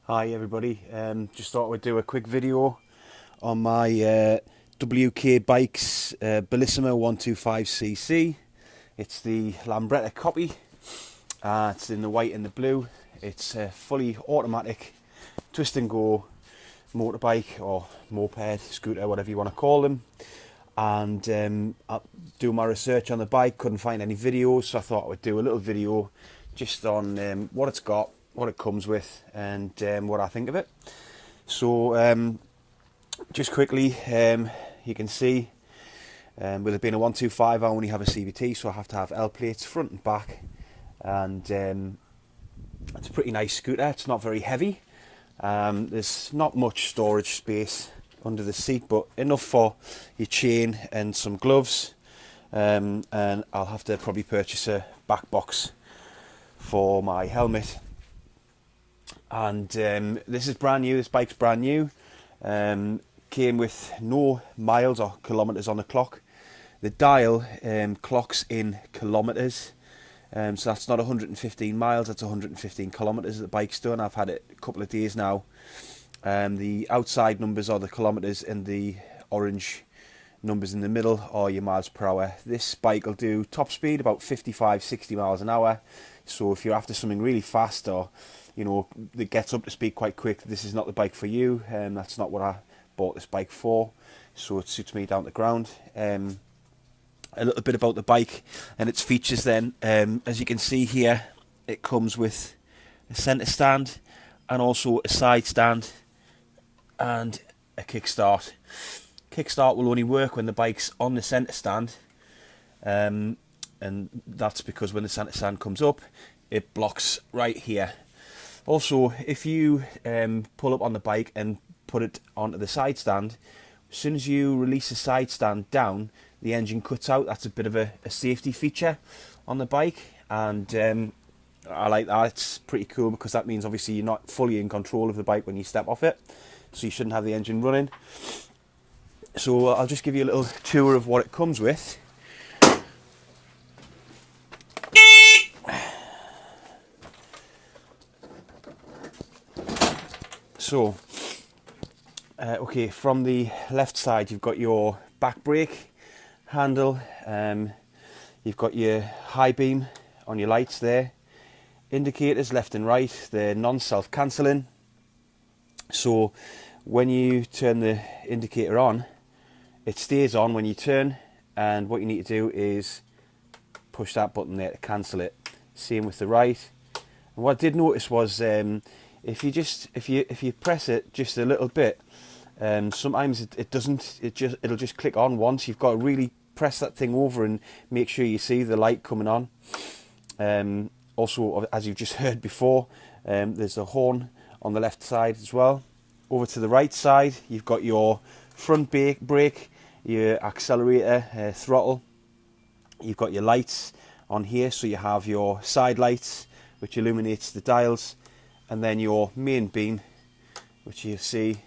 Hi everybody, just thought we'd do a quick video on my WK Bikes Bellissima 125cc. It's the Lambretta copy, it's in the white and the blue. It's a fully automatic twist and go motorbike or moped, scooter, whatever you want to call them. And I do my research on the bike, couldn't find any videos, so I thought I would do a little video just on what it's got, what it comes with, and what I think of it. So just quickly, you can see with it being a 125, I only have a CVT, so I have to have L plates front and back, and it's a pretty nice scooter. It's not very heavy. There's not much storage space under the seat, but enough for your chain and some gloves, and I'll have to probably purchase a back box for my helmet. And this is brand new. This bike's brand new. Came with no miles or kilometers on the clock. The dial clocks in kilometers, so that's not 115 miles, that's 115 kilometers that the bike's done. I've had it a couple of days now. The outside numbers are the kilometers, and the orange numbers in the middle are your miles per hour. This bike will do top speed about 55-60 miles an hour. So if you're after something really fast, or you know, that gets up to speed quite quick, this is not the bike for you. That's not what I bought this bike for, so it suits me down to the ground. A little bit about the bike and its features then. As you can see here, it comes with a centre stand and also a side stand and a kickstart. Kickstart will only work when the bike's on the centre stand, and that's because when the centre stand comes up, it blocks right here. Also, if you pull up on the bike and put it onto the side stand, as soon as you release the side stand down, the engine cuts out. That's a bit of a safety feature on the bike, and I like that. It's pretty cool because that means obviously you're not fully in control of the bike when you step off it, so you shouldn't have the engine running. So I'll just give you a little tour of what it comes with. So, okay, from the left side you've got your back brake handle, you've got your high beam on your lights there, indicators left and right, they're non-self-cancelling, so when you turn the indicator on, it stays on when you turn, and what you need to do is push that button there to cancel it. Same with the right. And what I did notice was if you press it just a little bit, sometimes it'll just click on once. You've got to really press that thing over and make sure you see the light coming on. Also, as you've just heard before, there's a horn on the left side as well. Over to the right side, you've got your front brake, your accelerator, throttle. You've got your lights on here, so you have your side lights, which illuminates the dials, and then your main beam, which you see,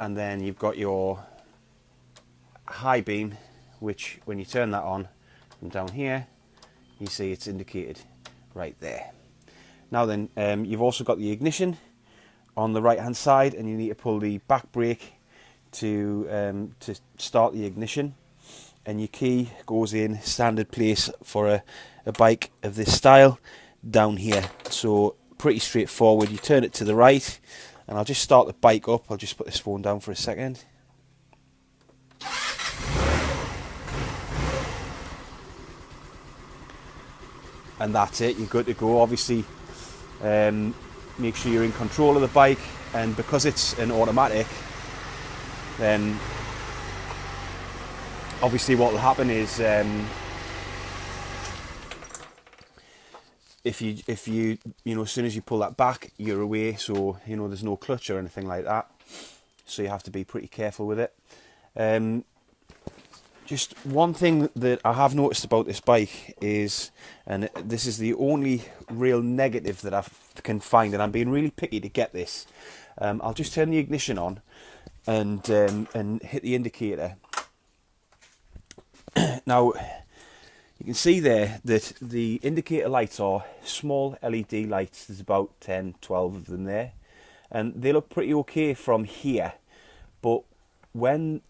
and then you've got your high beam, which when you turn that on from down here, you see it's indicated right there. Now then, you've also got the ignition on the right hand side, and you need to pull the back brake to start the ignition, and your key goes in standard place for a bike of this style down here. So pretty straightforward. You turn it to the right, and I'll just start the bike up. I'll just put this phone down for a second. And that's it, you're good to go. Obviously, make sure you're in control of the bike, and because it's an automatic, then obviously what will happen is if you know, as soon as you pull that back, you're away, so you know there's no clutch or anything like that, so you have to be pretty careful with it. Just one thing that I have noticed about this bike is, and this is the only real negative that I can find, and I'm being really picky to get this, I'll just turn the ignition on and hit the indicator. Now You can see there that the indicator lights are small LED lights. There's about 10, 12 of them there, and they look pretty okay from here. But when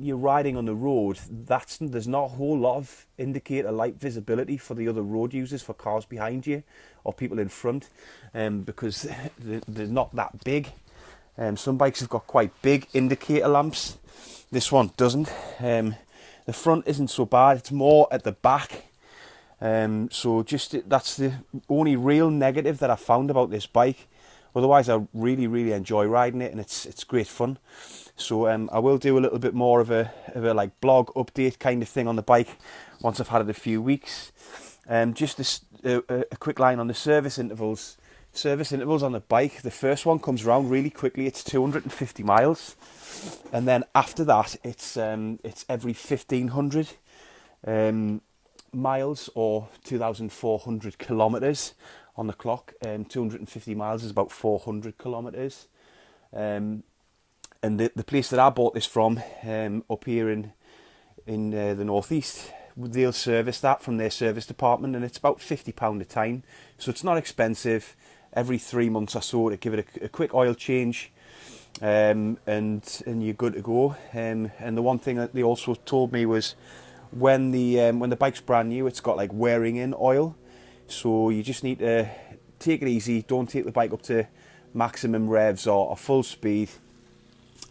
you're riding on the road, there's not a whole lot of indicator light visibility for the other road users, for cars behind you or people in front, because they're not that big. Some bikes have got quite big indicator lamps. This one doesn't. The front isn't so bad, it's more at the back. So that's the only real negative that I found about this bike. Otherwise, I really enjoy riding it, and it's great fun. So I will do a little bit more of a like blog update kind of thing on the bike once I've had it a few weeks. Just a quick line on the service intervals. Service intervals on the bike. The first one comes around really quickly. It's 250 miles, and then after that, it's every 1500 miles or 2,400 kilometers on the clock. 250 miles is about 400 kilometers. And the place that I bought this from, up here in the northeast, they'll service that from their service department, and it's about £50 a time. So it's not expensive. Every 3 months or so to give it a quick oil change, and you're good to go. And the one thing that they also told me was when the bike's brand new, it's got like wearing in oil, so you just need to take it easy. Don't take the bike up to maximum revs or full speed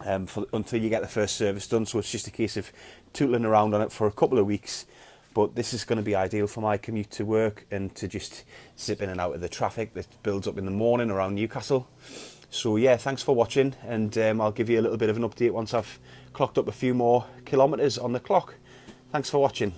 until you get the first service done. So it's just a case of tootling around on it for a couple of weeks. But this is going to be ideal for my commute to work and to just zip in and out of the traffic that builds up in the morning around Newcastle. So yeah, thanks for watching, and I'll give you a little bit of an update once I've clocked up a few more kilometres on the clock. Thanks for watching.